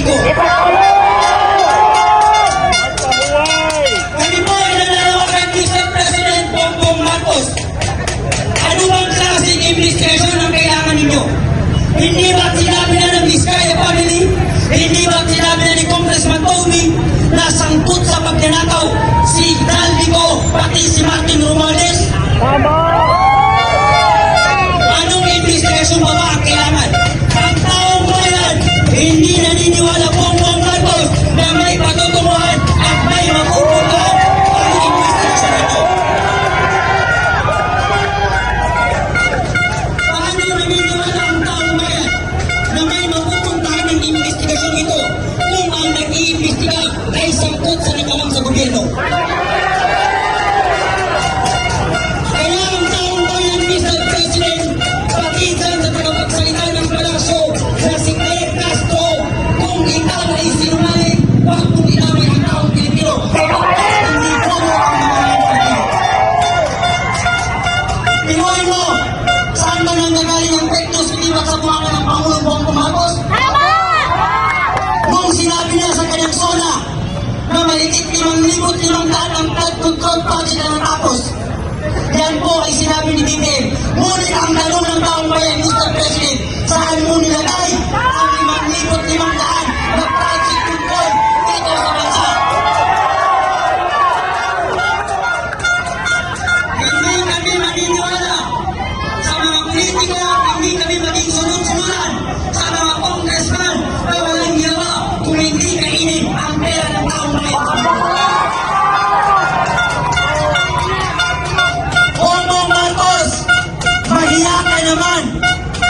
Saldico. Kami po ay nananawagan Mr. President Bongbong Marcos. Ano bang klaseng investigation ang kailangan ninyo? Hindi ba sinabi na ng Vizcaya family? Hindi ba sinabi na ni Congressman Toby na sangkot sa pagnanakaw si Saldico pati si Martin Romualdez? Anong investigation ba ang kailangan? Ang taong bayan, hindi naniniwala Bongbong Marcos na may patutunguhan at may mapupuntahan ang investigation ito. Paano naniniwala ang taong bayan na may mapupuntahan ng investigasyon ito kung ang nag-iimbestiga ay sangkot sa nakawang sa gobyerno? Kaya ang taong bayan, Mr. President, pati dyan sa tagapagsalita ng palasyo na si Claire Castro, kung ikaw ay sinungaling, wag mong inaway ang taong Pilipino. Hindi ko mo ang mga Pilipino. Pinuhay mo, saan ba nanggagaling ang pektos pinibak sa buhaka ng Pangulong Bongbong Marcos? Nung sinabi niya sa kanyang SONA na mahigit 5,500 ang flood control project na natapos, yan po ay sinabi ni BBM. Ngunit ang tanong ng taong bayan, Mr. President, saan mo nilagay ang 5,500 na project control dito sa bansa? Hindi kami maniniwala sa mga politiko, hindi kami maging sunod-sunuran sa mga congressman na walang ginawa kung hindi kainin ang pera ng taong bayan. Bongbong Marcos, mahiya ka naman.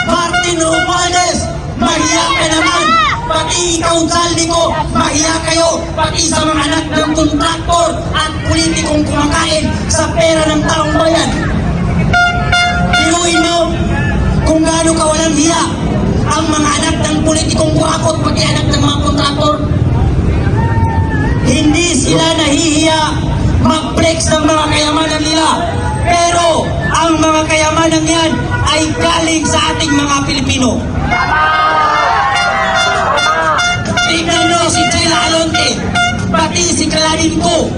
Martin Romualdez, mahiya ka naman. Pati ikaw, Saldico, mahiya kayo. Pati sa mga anak ng kontraktor at politikong kumakain sa pera ng taong bayan. Pinuin mo kung gaano ka walang hiya ang mga anak ng politikong kurakot pati anak ng mga kontraktor. Hindi sila nahihiya mag-flex ng mga kayamanan nila. Pero ang mga kayamanan yan ay galing sa ating mga Pilipino. Tignan nyo si Chela Alonte, pati si Claudine Ko,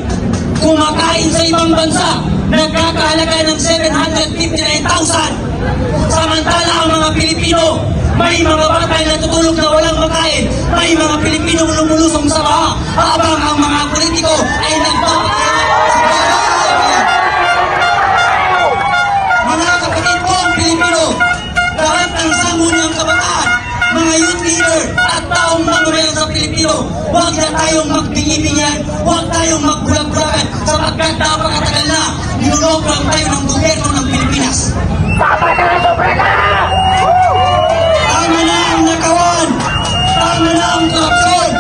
kumakain sa ibang bansa, nagkakahalaga ng 759,000. Samantala ang mga Pilipino, may mga bata na tutulog na walang makain, may mga Pilipino lumulusong sa baha, habang ang mga politiko ay nagpapakain sa baha. Mga kapatid ko ang Pilipino, lahat ng sangguniang kabataan, mga youth leader at taong mamamayan sa Pilipino, huwag na tayong magbingi-bingihan, huwag tayong magbulag-bulagan sapagkat napakatagal na nilolokran tayo ng gobyerno ng Pilipinas. Tama na ang nakawan, tama na ang korupsyon.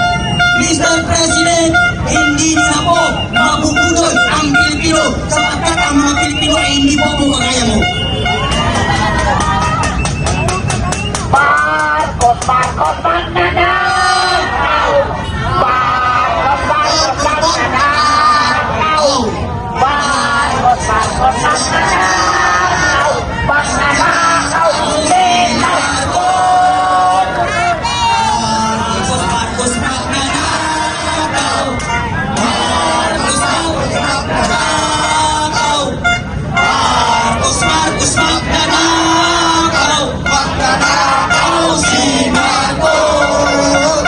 Mr. President, hindi na po mabubudol ang Pilipino sapagkat ang mga Pilipino ay hindi po kaya mo. Marcos, Marcos, magnanakaw! Marcos, Marcos, magnanakaw! Marcos, Marcos, magnanakaw! Magnanakaw! Si Marcos! Marcos magnanakaw! Marcos magnanakaw! Marcos magnanakaw! Magnanakaw si Marcos!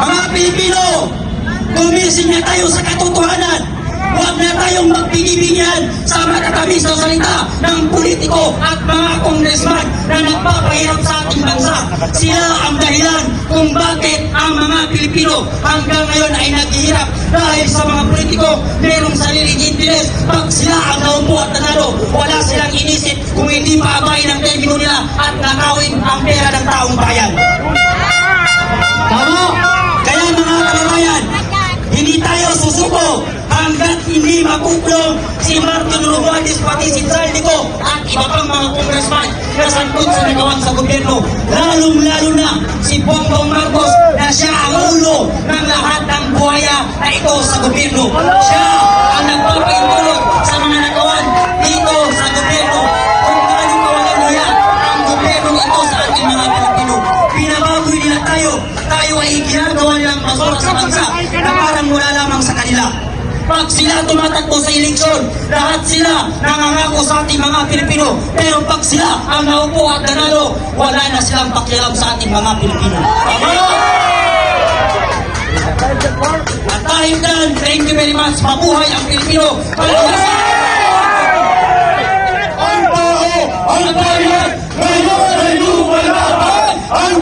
Mga Pilipino, gumising na tayo sa katotohanan. Huwag na tayong magbingi-bingihan sa matatamis na salita ng politiko at mga congressman na nagpapahirap sa ating bansa. Sila ang dahilan kung bakit ang mga Pilipino hanggang ngayon ay naghihirap dahil sa mga politiko merong sariling interes. Pag sila ang naupo at nanalo, wala silang inisip kung hindi paabayin ang termino nila at nakawin ang pera ng taong bayan. Tama? Kaya mga kababayan, hindi tayo susuko hanggat hindi makukulong si Martin Romualdez pati si Saldico at iba pang mga congressman na sangkot sa nagawang sa gobyerno. Lalong-lalo na si Bongbong Marcos na siya ang ulo ng lahat ng buhaya na ito sa gobyerno. Siya ang nagpapaintulot sa mga nagawan dito sa gobyerno. Kung gaano kawalang niya ang gobyerno ito sa ating mga Pilipino. Pinabago niya nila tayo. Tayo ay ginagawa nilang basura sa bansa na parang wala lamang sa kanila. Pag sila tumatakbo sa eleksyon, lahat sila nangangako sa ating mga Pilipino. Pero pag sila ang naupo at nanalo, wala na silang pakialam sa ating mga Pilipino. At dahil dyan, thank you very much. Mabuhay ang Pilipino. Ang tao, ang bayan, ngayon ay lumalaban! Ang